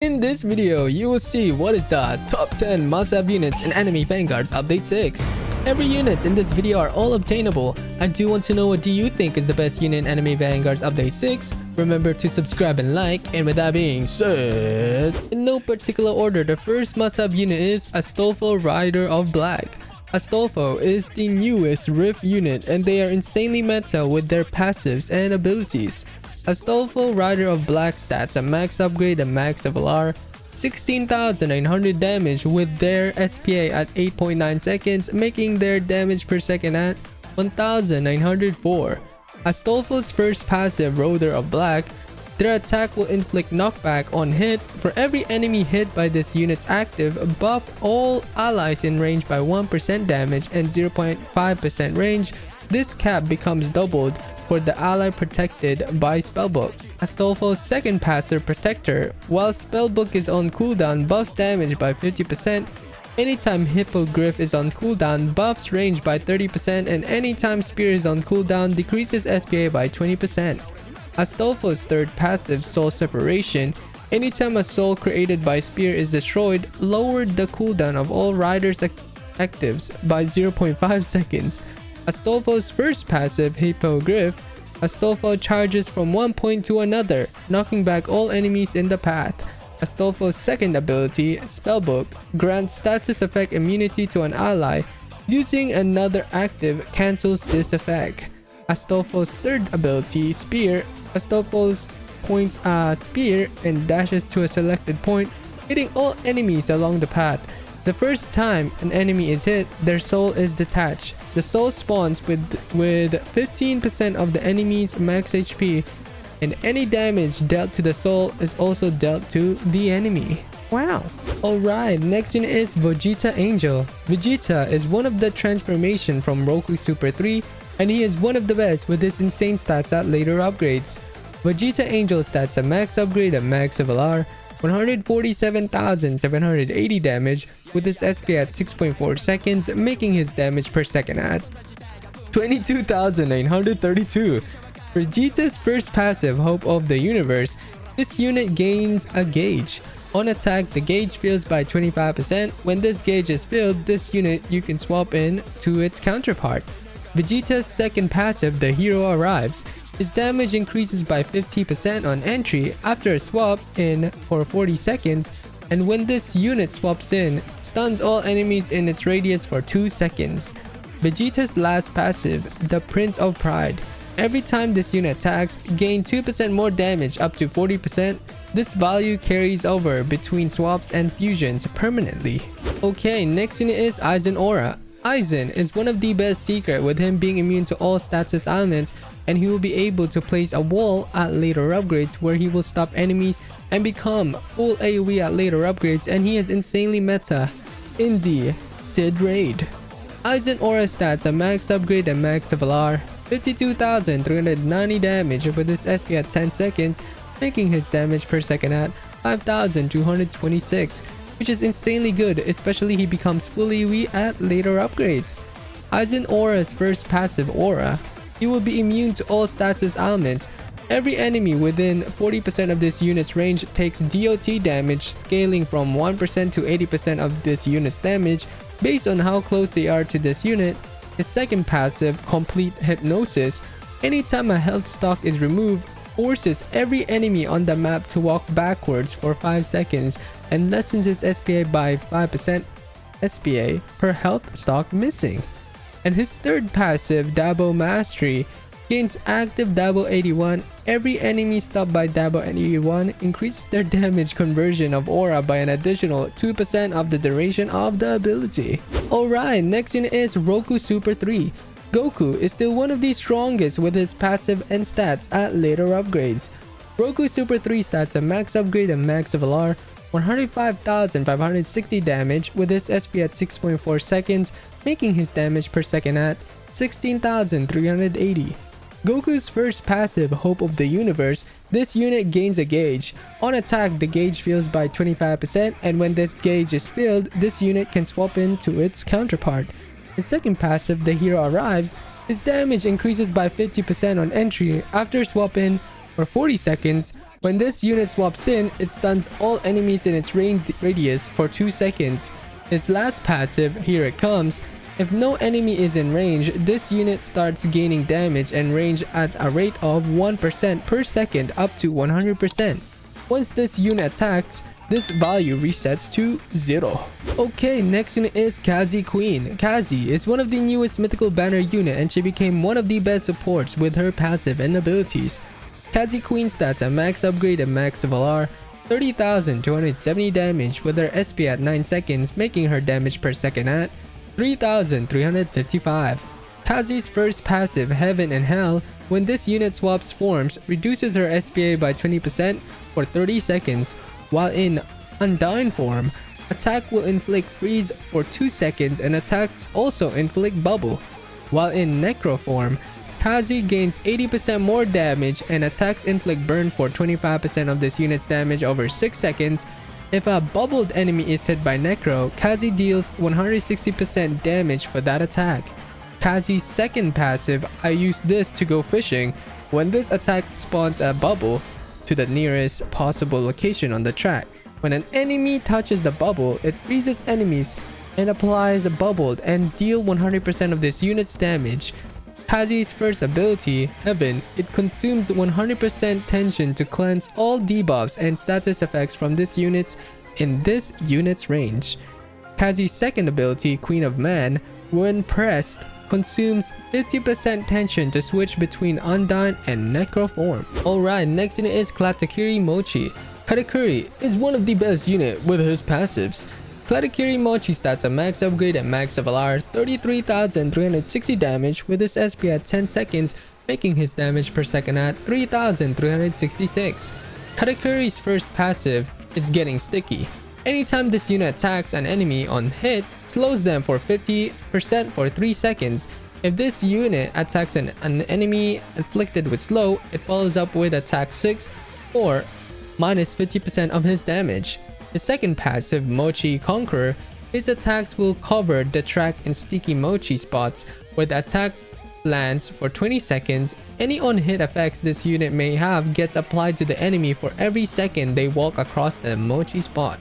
In this video, you will see what is the top 10 must-have units in Anime Vanguards Update 6. Every unit in this video are all obtainable. I do want to know, what do you think is the best unit in Anime Vanguards Update 6? Remember to subscribe and like, and with that being said, in no particular order, the first must-have unit is Astolfo Rider of Black. Astolfo is the newest Rift unit and they are insanely meta with their passives and abilities. Astolfo Rider of Black stats a max upgrade and max Elfel, 16,900 damage with their SPA at 8.9 seconds, making their damage per second at 1,904. Astolfo's first passive, Roder of Black, their attack will inflict knockback on hit. For every enemy hit by this unit's active, buff all allies in range by 1% damage and 0.5% range. This cap becomes doubled for the ally protected by Spellbook. Astolfo's second passive, Protector, while Spellbook is on cooldown, buffs damage by 50%. Anytime Hippogriff is on cooldown, buffs range by 30%, and anytime Spear is on cooldown, decreases SPA by 20%. Astolfo's third passive, Soul Separation, anytime a soul created by Spear is destroyed, lowered the cooldown of all riders' actives by 0.5 seconds. Astolfo's first passive, Hippogriff, Astolfo charges from one point to another, knocking back all enemies in the path. Astolfo's second ability, Spellbook, grants status effect immunity to an ally. Using another active cancels this effect. Astolfo's third ability, Spear, Astolfo's points spear and dashes to a selected point, hitting all enemies along the path. The first time an enemy is hit, their soul is detached. The soul spawns with 15% of the enemy's max HP, and any damage dealt to the soul is also dealt to the enemy. Wow. Alright, next unit is Vegeta Angel. Vegeta is one of the transformation from Roku Super 3, and he is one of the best with his insane stats at later upgrades. Vegeta Angel stats a max upgrade and max Elfel, 147,780 damage with his SP at 6.4 seconds, making his damage per second at 22,932. Vegeta's first passive, Hope of the Universe, this unit gains a gauge. On attack, the gauge fills by 25%. When this gauge is filled, this unit you can swap in to its counterpart. Vegeta's second passive, The Hero Arrives. His damage increases by 50% on entry after a swap in for 40 seconds, and when this unit swaps in, stuns all enemies in its radius for 2 seconds. Vegeta's last passive, The Prince of Pride. Every time this unit attacks, gain 2% more damage up to 40%. This value carries over between swaps and fusions permanently. Okay, next unit is Eizen Aura. Eizen is one of the best secret, with him being immune to all status ailments, and he will be able to place a wall at later upgrades where he will stop enemies and become full AoE at later upgrades, and he is insanely meta in the Sid raid. Eizen Aura stats a max upgrade and max Elfel, 52,390 damage with his SP at 10 seconds, making his damage per second at 5,226. which is insanely good, especially he becomes fully AoE at later upgrades. Eizen Aura's first passive, Aura, he will be immune to all status ailments. Every enemy within 40% of this unit's range takes DOT damage, scaling from 1% to 80% of this unit's damage based on how close they are to this unit. His second passive, Complete Hypnosis, anytime a health stock is removed, forces every enemy on the map to walk backwards for 5 seconds and lessens its SPA by 5% SPA per health stock missing. And his third passive, Dabo Mastery, gains active Dabo 81. Every enemy stopped by Dabo 81 increases their damage conversion of Aura by an additional 2% of the duration of the ability. Alright, next unit is Roku Super 3. Goku is still one of the strongest with his passive and stats at later upgrades. Roku Super 3 stats a max upgrade and max Elfel, 105,560 damage with his SP at 6.4 seconds, making his damage per second at 16,380. Goku's first passive, Hope of the Universe, this unit gains a gauge. On attack, the gauge fills by 25%, and when this gauge is filled, this unit can swap into its counterpart. His second passive, The Hero Arrives, his damage increases by 50% on entry after swap in for 40 seconds. When this unit swaps in, it stuns all enemies in its range radius for 2 seconds. His last passive, here it comes. If no enemy is in range, this unit starts gaining damage and range at a rate of 1% per second up to 100%. Once this unit attacks, this value resets to 0. Okay, next unit is Kazzy Queen. Kazzy is one of the newest mythical banner unit and she became one of the best supports with her passive and abilities. Kazzy Queen stats at max upgrade and max level are 30,270 damage with her SP at 9 seconds, making her damage per second at 3,355. Kazzy's first passive, Heaven and Hell, when this unit swaps forms, reduces her SPA by 20% for 30 seconds, while in Undying form, attack will inflict freeze for 2 seconds and attacks also inflict bubble. While in Necro form, Kazzy gains 80% more damage and attacks inflict burn for 25% of this unit's damage over 6 seconds. If a bubbled enemy is hit by Necro, Kazzy deals 160% damage for that attack. Kazzy's second passive, I use this to go fishing. When this attack spawns a bubble to the nearest possible location on the track. When an enemy touches the bubble, it freezes enemies and applies a bubbled and deal 100% of this unit's damage. Kazzy's first ability, Heaven, it consumes 100% tension to cleanse all debuffs and status effects from this unit's range. Kazzy's second ability, Queen of Man, when pressed, consumes 50% tension to switch between Undying and Necro form. Alright, next unit is Clatakiri Mochi. Clatakiri is one of the best unit with his passives. Clatakiri Mochi stats at max upgrade and max level are 33,360 damage with his SP at 10 seconds, making his damage per second at 3,366. Clatakiri's first passive, it's getting sticky. Anytime this unit attacks an enemy on hit, slows them for 50% for 3 seconds. If this unit attacks an enemy inflicted with slow, it follows up with attack 6 or minus 50% of his damage. The second passive, Mochi Conqueror, his attacks will cover the track in sticky Mochi spots where the attack lands for 20 seconds. Any on-hit effects this unit may have gets applied to the enemy for every second they walk across the Mochi spot.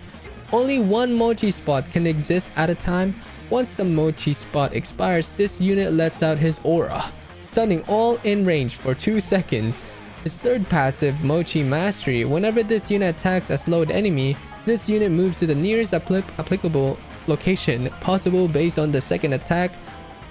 Only one Mochi spot can exist at a time. Once the Mochi spot expires, this unit lets out his aura, stunning all in range for 2 seconds. His third passive, Mochi Mastery, whenever this unit attacks a slowed enemy, this unit moves to the nearest applicable location possible based on the second attack.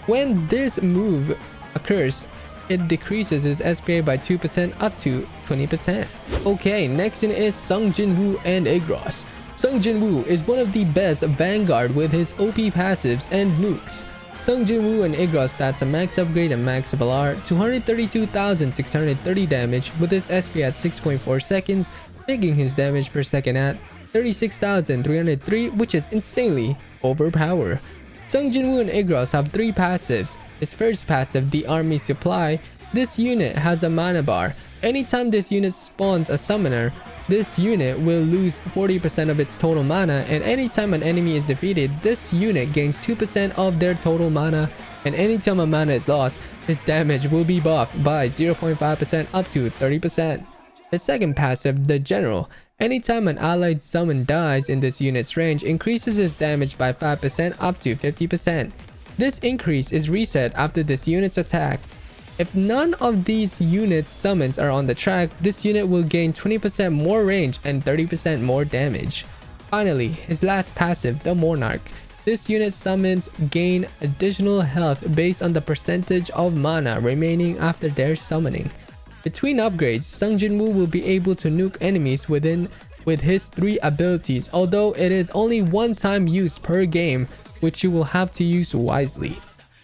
When this move occurs, it decreases his SPA by 2% up to 20%. Okay, next unit is Sunjin Wu Iggross. Sunjin Wu is one of the best Vanguard with his OP passives and nukes. Sunjin Wu Iggross stats a max upgrade and max level are 232,630 damage with his SP at 6.4 seconds, making his damage per second at 36,303, which is insanely overpowered. Sunjin Wu Iggross have 3 passives. His first passive, the Army Supply, this unit has a mana bar. Anytime this unit spawns a summoner, this unit will lose 40% of its total mana, and anytime an enemy is defeated, this unit gains 2% of their total mana, and anytime a mana is lost, his damage will be buffed by 0.5% up to 30%. The second passive, the General, anytime an allied summon dies in this unit's range, increases his damage by 5% up to 50%. This increase is reset after this unit's attack. If none of these units' summons are on the track, this unit will gain 20% more range and 30% more damage. Finally, his last passive, the Monarch. This unit's summons gain additional health based on the percentage of mana remaining after their summoning. Between upgrades, Sunjin Wu will be able to nuke enemies with his 3 abilities, although it is only one time use per game, which you will have to use wisely.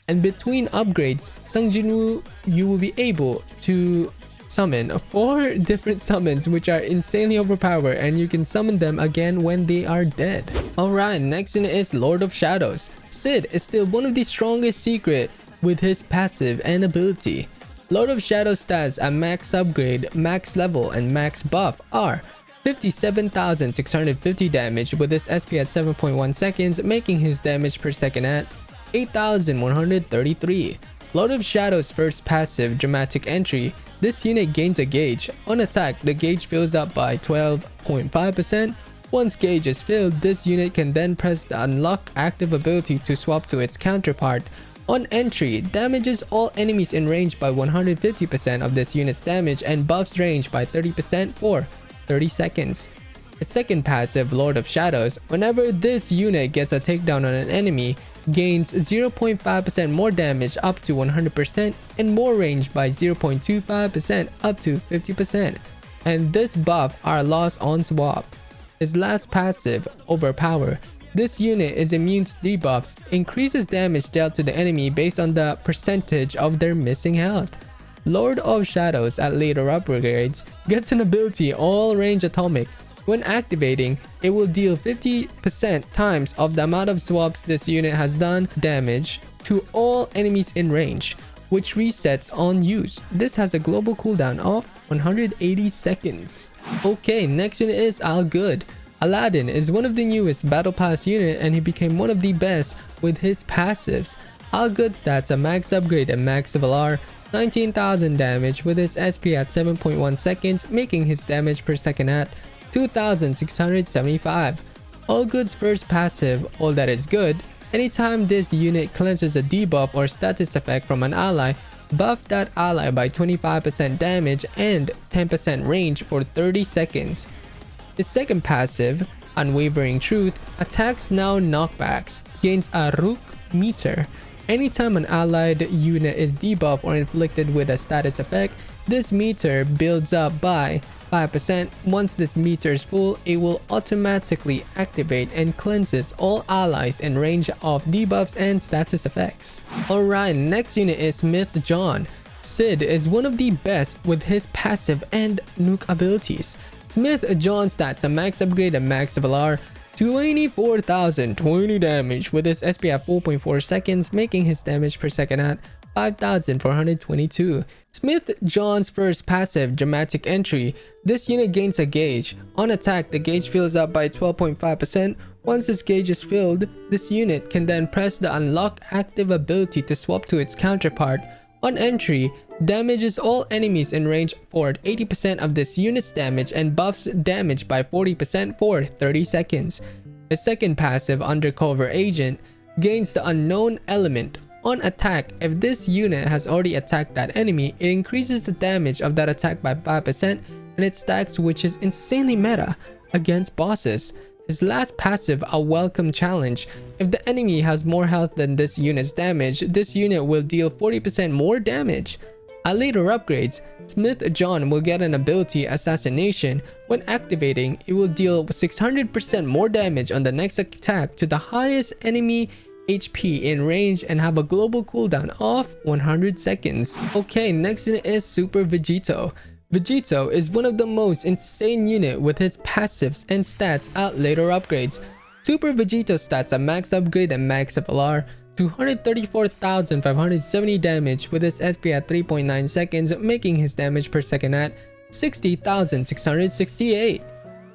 And between upgrades, Sunjin Wu, you will be able to summon 4 different summons which are insanely overpowered, and you can summon them again when they are dead. Alright, next in is Lord of Shadows. Sid is still one of the strongest secret with his passive and ability. Lord of Shadows stats at max upgrade, max level, and max buff are 57,650 damage with his SP at 7.1 seconds, making his damage per second at 8,133. Lord of Shadows' first passive, Dramatic Entry. this unit gains a gauge. On attack, the gauge fills up by 12.5%. Once gauge is filled, this unit can then press the unlock active ability to swap to its counterpart. On entry, damages all enemies in range by 150% of this unit's damage and buffs range by 30% for 30 seconds. The second passive, Lord of Shadows, whenever this unit gets a takedown on an enemy, gains 0.5% more damage up to 100% and more range by 0.25% up to 50%. And this buff are lost on swap. His last passive, Overpower. This unit is immune to debuffs, increases damage dealt to the enemy based on the percentage of their missing health. Lord of Shadows at later upgrades gets an ability All Range Atomic. When activating, it will deal 50% times of the amount of swaps this unit has done damage to all enemies in range, which resets on use. This has a global cooldown of 180 seconds. Okay, next unit is Algood. Aladdin is one of the newest battle pass unit and he became one of the best with his passives. Algood stats a max upgrade and max level R, 19,000 damage with his SP at 7.1 seconds, making his damage per second at 2,675. Algood's first passive, All That Is Good, anytime this unit cleanses a debuff or status effect from an ally, buff that ally by 25% damage and 10% range for 30 seconds. His second passive, Unwavering Truth, attacks now knockbacks, gains a Rook meter. Anytime an allied unit is debuffed or inflicted with a status effect, this meter builds up by 5%. Once this meter is full, it will automatically activate and cleanses all allies in range of debuffs and status effects. Alright, next unit is Smith John. Sid is one of the best with his passive and nuke abilities. Smith John stats a max upgrade and max level R, 24,020 damage with his SP at 4.4 seconds, making his damage per second at 5,422. Smith John's first passive, Dramatic Entry. This unit gains a gauge. On attack, the gauge fills up by 12.5%. Once this gauge is filled, this unit can then press the unlock active ability to swap to its counterpart. On entry, damages all enemies in range for 80% of this unit's damage and buffs damage by 40% for 30 seconds. The second passive, Undercover Agent, gains the Unknown Element. On attack, if this unit has already attacked that enemy, it increases the damage of that attack by 5% and it stacks, which is insanely meta against bosses. His last passive, A Welcome Challenge. If the enemy has more health than this unit's damage, this unit will deal 40% more damage. At later upgrades, Smith John will get an ability, Assassination. When activating, it will deal 600% more damage on the next attack to the highest enemy HP in range and have a global cooldown of 100 seconds. Okay, next unit is Super Vegito. Vegito is one of the most insane unit with his passives and stats at later upgrades. Super Vegito stats a max upgrade and max FLR, 234,570 damage with his SP at 3.9 seconds, making his damage per second at 60,668.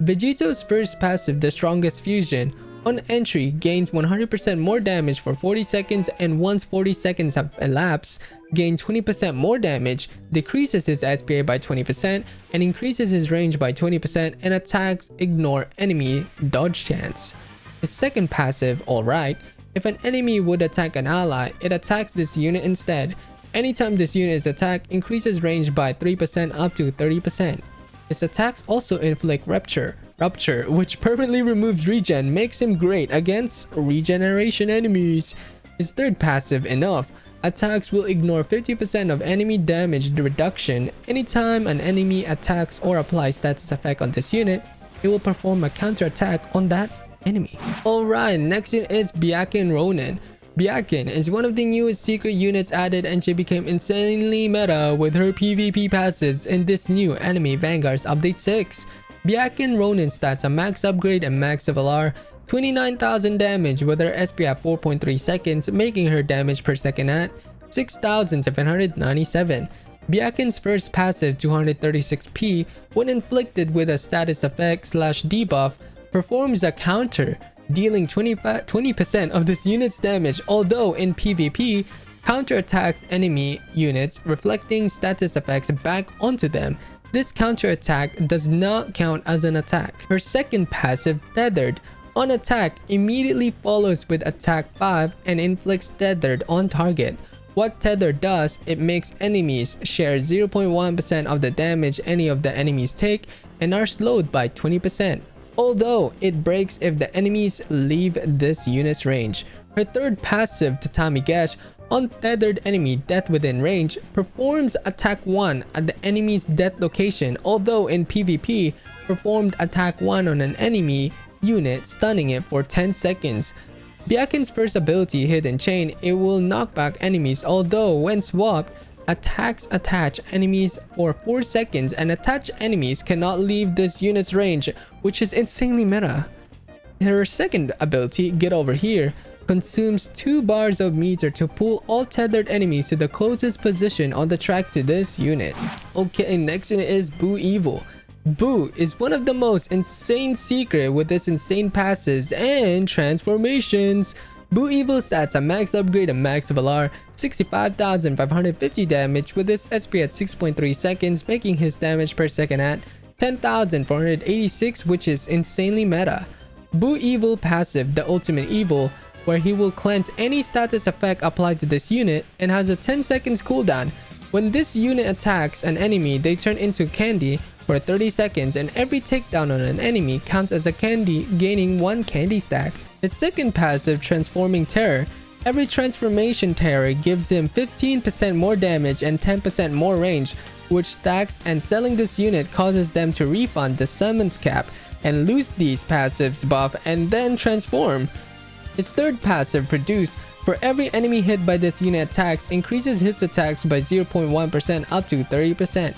Vegito's first passive, the Strongest Fusion, on entry gains 100% more damage for 40 seconds and once 40 seconds have elapsed, gains 20% more damage, decreases his SPA by 20% and increases his range by 20% and attacks ignore enemy dodge chance. His second passive, Alright, if an enemy would attack an ally, it attacks this unit instead. Anytime this unit is attacked, increases range by 3% up to 30%. His attacks also inflict Rupture, which permanently removes regen, makes him great against regeneration enemies. His third passive, Enough, attacks will ignore 50% of enemy damage reduction. Anytime an enemy attacks or applies status effect on this unit, it will perform a counter attack on that enemy. Alright, next unit is Byakin Ronin. Byakin is one of the newest secret units added and she became insanely meta with her PvP passives in this new anime Vanguards Update 6. Byakin Ronin stats a max upgrade and max FLR, 29,000 damage with her SP at 4.3 seconds, making her damage per second at 6,797. Byakin's first passive, 236p, when inflicted with a status effect / debuff, performs a counter, dealing 20% of this unit's damage. Although in PvP, counterattacks enemy units, reflecting status effects back onto them. This counterattack does not count as an attack. Her second passive, Tethered, on attack immediately follows with attack 5 and inflicts Tethered on target. What Tether does, it makes enemies share 0.1% of the damage any of the enemies take and are slowed by 20%. Although it breaks if the enemies leave this unit's range. Her third passive, Tatami Gesh, on tethered enemy death within range, performs attack 1 at the enemy's death location, although in PvP, performed attack 1 on an enemy unit, stunning it for 10 seconds. Byakin's first ability, Hidden Chain, it will knock back enemies, although when swapped, attacks attach enemies for 4 seconds and attached enemies cannot leave this unit's range, which is insanely meta. Her second ability, Get Over Here, consumes 2 bars of meter to pull all tethered enemies to the closest position on the track to this unit. Okay, next unit is Boo Evil. Boo is one of the most insane secret with its insane passes and transformations. Boo Evil stats a max upgrade and max of LR, 65,550 damage with his SP at 6.3 seconds, making his damage per second at 10,486, which is insanely meta. Boo Evil passive, the Ultimate Evil, where he will cleanse any status effect applied to this unit and has a 10 seconds cooldown. When this unit attacks an enemy, they turn into candy for 30 seconds, and every takedown on an enemy counts as a candy, gaining 1 candy stack. His second passive, Transforming Terror, every transformation terror gives him 15% more damage and 10% more range, which stacks, and selling this unit causes them to refund the summons cap and lose these passives buff and then transform. His third passive, Produce, for every enemy hit by this unit attacks, increases his attacks by 0.1% up to 30%.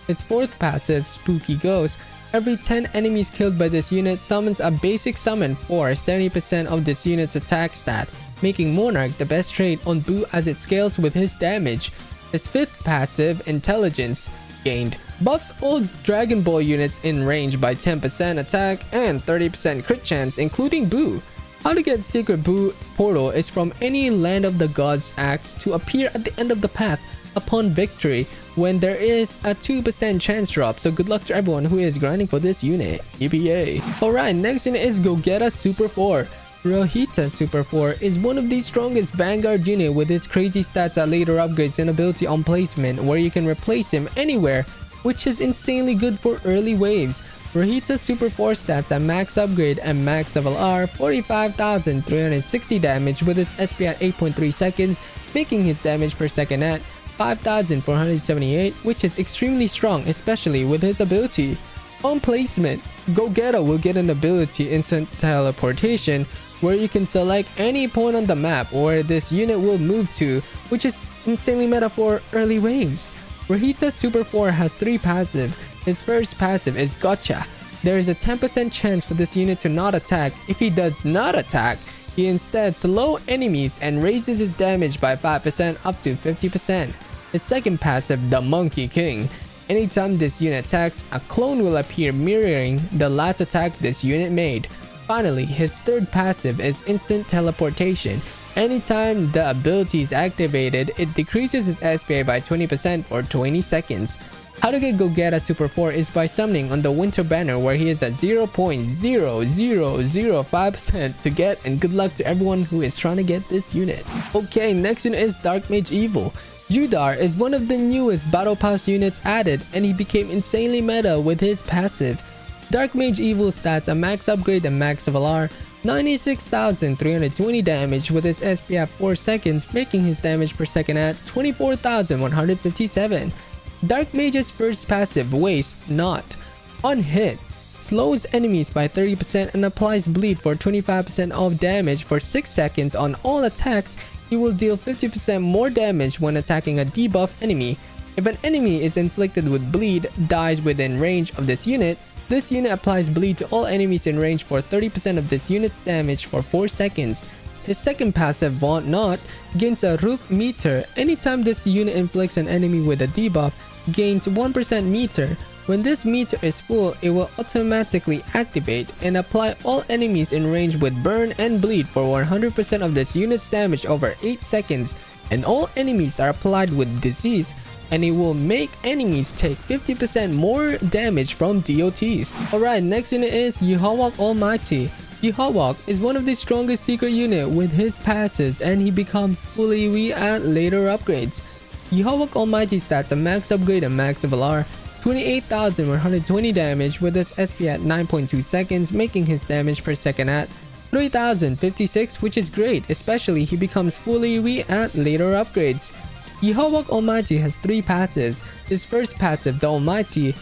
His fourth passive, Spooky Ghost, every 10 enemies killed by this unit summons a basic summon for 70% of this unit's attack stat, making Monarch the best trait on Boo as it scales with his damage. His fifth passive, Intelligence, gained, buffs all Dragon Ball units in range by 10% attack and 30% crit chance, including Boo. How to get Secret Boo Portal is from any Land of the Gods act to appear at the end of the path upon victory when there is a 2% chance drop, so good luck to everyone who is grinding for this unit. EPA. Alright, next unit is Gogeta Super 4. Rohita Super 4 is one of the strongest Vanguard unit with his crazy stats that later upgrades and ability on placement where you can replace him anywhere, which is insanely good for early waves. Rohita Super 4 stats at max upgrade and max level are 45,360 damage with his SP at 8.3 seconds, making his damage per second at 5,478, which is extremely strong, especially with his ability. On placement, Gogeta will get an ability, Instant Teleportation, where you can select any point on the map where this unit will move to, which is insanely meta for early waves. Rohita Super 4 has 3 passive. His first passive is Gotcha. There is a 10% chance for this unit to not attack. If he does not attack, he instead slow enemies and raises his damage by 5% up to 50%. His second passive, the Monkey King. Anytime this unit attacks, a clone will appear mirroring the last attack this unit made. Finally, his third passive is Instant Teleportation. Anytime the ability is activated, it decreases its SPA by 20% for 20 seconds. How to get Gogeta Super 4 is by summoning on the Winter Banner where he is at 0.0005% to get, and good luck to everyone who is trying to get this unit. Okay, next unit is Dark Mage Evil. Judar is one of the newest Battle Pass units added, and he became insanely meta with his passive. Dark Mage Evil stats a max upgrade and max level are 96,320 damage with his SP at 4 seconds, making his damage per second at 24,157. Dark Mage's first passive, Waste Not, on hit, slows enemies by 30% and applies bleed for 25% of damage for 6 seconds on all attacks. He will deal 50% more damage when attacking a debuff enemy. If an enemy is inflicted with bleed, dies within range of this unit applies bleed to all enemies in range for 30% of this unit's damage for 4 seconds. His second passive, Vaunt Not, gains a Rook meter. Anytime this unit inflicts an enemy with a debuff, gains 1% meter. When this meter is full, it will automatically activate and apply all enemies in range with burn and bleed for 100% of this unit's damage over 8 seconds. and all enemies are applied with disease, and it will make enemies take 50% more damage from DOTs. Alright, next unit is Yhwach Almighty. Yhwach is one of the strongest secret unit with his passives, and he becomes fully weak at later upgrades. Yhwach Almighty stats a max upgrade and max Valor, 28,120 damage with his SP at 9.2 seconds, making his damage per second at 3,056, which is great, especially he becomes fully weak at later upgrades. Yhwach Almighty has 3 passives. His first passive, the Almighty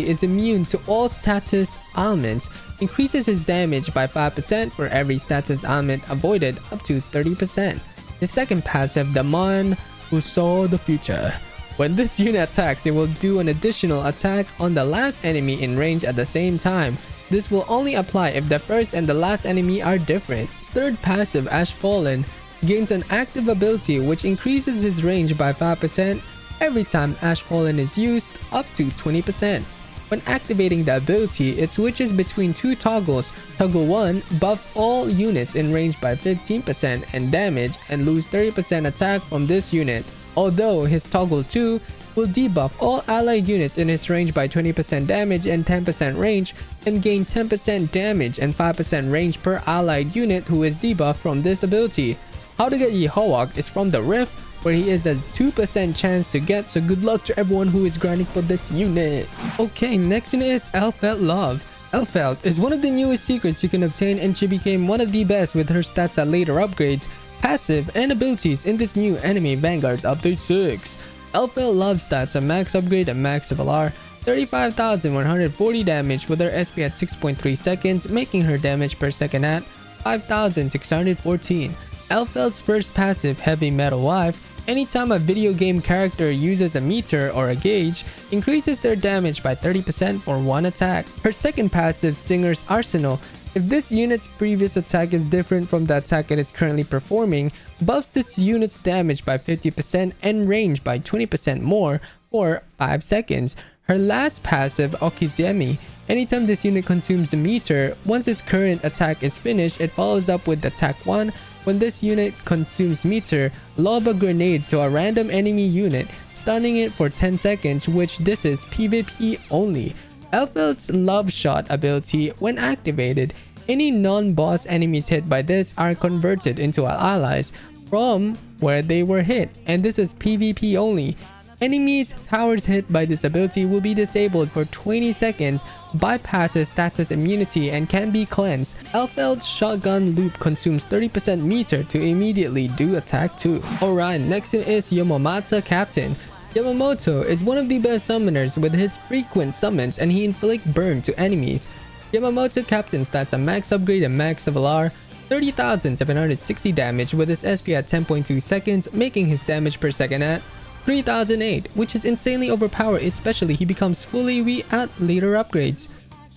is immune to all status ailments, increases his damage by 5% for every status ailment avoided up to 30%. His second passive, the Man Who Saw the Future. When this unit attacks, it will do an additional attack on the last enemy in range at the same time. This will only apply if the first and the last enemy are different. His third passive, Ash Fallen, gains an active ability which increases his range by 5% every time Ash Fallen is used, up to 20%. When activating the ability, it switches between 2 toggles. Toggle 1 buffs all units in range by 15% and damage and lose 30% attack from this unit, although his toggle 2 will debuff all allied units in his range by 20% damage and 10% range, and gain 10% damage and 5% range per allied unit who is debuffed from this ability. How to get Yhwach is from the Rift, where he is a 2% chance to get, so good luck to everyone who is grinding for this unit. Okay, next unit is Elfel Love. Elfel is one of the newest secrets you can obtain, and she became one of the best with her stats at later upgrades, passive, and abilities in this new anime Vanguards Update 6. Elfel Love stats a max upgrade and max Valor, 35,140 damage with her SP at 6.3 seconds, making her damage per second at 5,614. Elfel's first passive, Heavy Metal Wife, anytime a video game character uses a meter or a gauge, increases their damage by 30% for one attack. Her second passive, Singer's Arsenal, if this unit's previous attack is different from the attack it is currently performing, buffs this unit's damage by 50% and range by 20% more for 5 seconds. Her last passive, Okizemi, anytime this unit consumes a meter, once its current attack is finished, it follows up with attack 1. When this unit consumes meter, lob a grenade to a random enemy unit, stunning it for 10 seconds, which this is PvP only. Elfel's Love Shot ability, when activated, any non-boss enemies hit by this are converted into allies from where they were hit, and this is PvP only. Enemies towers hit by this ability will be disabled for 20 seconds, bypasses status immunity, and can be cleansed. Elfel's shotgun loop consumes 30% meter to immediately do attack 2. Alright, next is Yamomata Captain. Yamamoto is one of the best summoners with his frequent summons, and he inflicts burn to enemies. Yamamoto Captain stats a max upgrade and max Valor, 30,760 damage with his SP at 10.2 seconds, making his damage per second at 3,008, which is insanely overpowered, especially he becomes fully weak at later upgrades.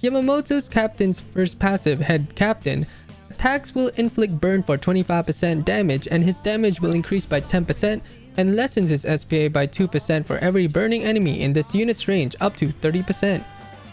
Yamamoto's captain's first passive, Head Captain, attacks will inflict burn for 25% damage, and his damage will increase by 10% and lessens his SPA by 2% for every burning enemy in this unit's range up to 30%.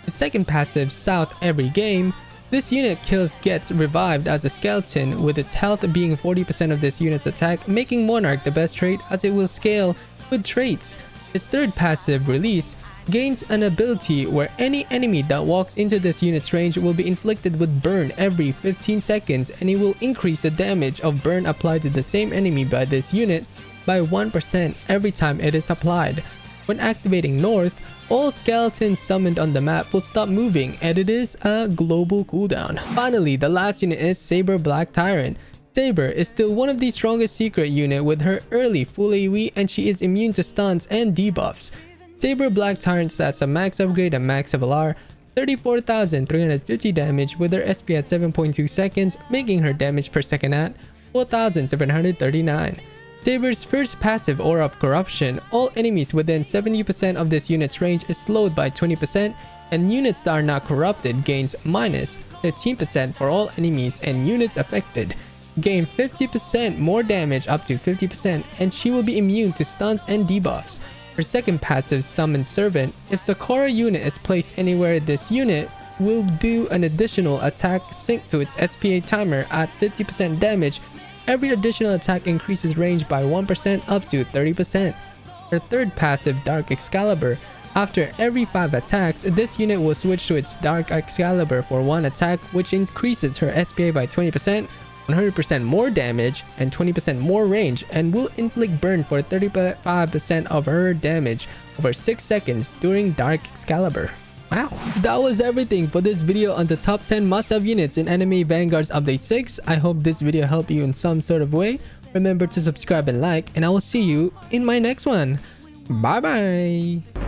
His second passive, South Every Game, this unit gets revived as a skeleton, with its health being 40% of this unit's attack, making Monarch the best trait as it will scale with traits. His third passive, Release, gains an ability where any enemy that walks into this unit's range will be inflicted with burn every 15 seconds, and it will increase the damage of burn applied to the same enemy by this unit by 1% every time it is applied. When activating North, all skeletons summoned on the map will stop moving, and it is a global cooldown. Finally, the last unit is Saber Black Tyrant. Saber is still one of the strongest secret unit with her early full AoE, and she is immune to stuns and debuffs. Saber Black Tyrant stats a max upgrade and max Valor, 34,350 damage with her SP at 7.2 seconds, making her damage per second at 4,739. Saber's first passive, Aura of Corruption, all enemies within 70% of this unit's range is slowed by 20%, and units that are not corrupted gains minus 15% for all enemies and units affected. Gain 50% more damage up to 50%, and she will be immune to stuns and debuffs. Her second passive, Summon Servant, if Sakura unit is placed anywhere, this unit will do an additional attack sync to its SPA timer at 50% damage every additional attack increases range by 1% up to 30%. Her third passive, Dark Excalibur. After every 5 attacks, this unit will switch to its Dark Excalibur for 1 attack, which increases her SPA by 20%, 100% more damage, and 20% more range, and will inflict burn for 35% of her damage over 6 seconds during Dark Excalibur. Wow, that was everything for this video on the top 10 must-have units in Anime Vanguards Update 6. I hope this video helped you in some sort of way. Remember to subscribe and like, and I will see you in my next one. Bye bye!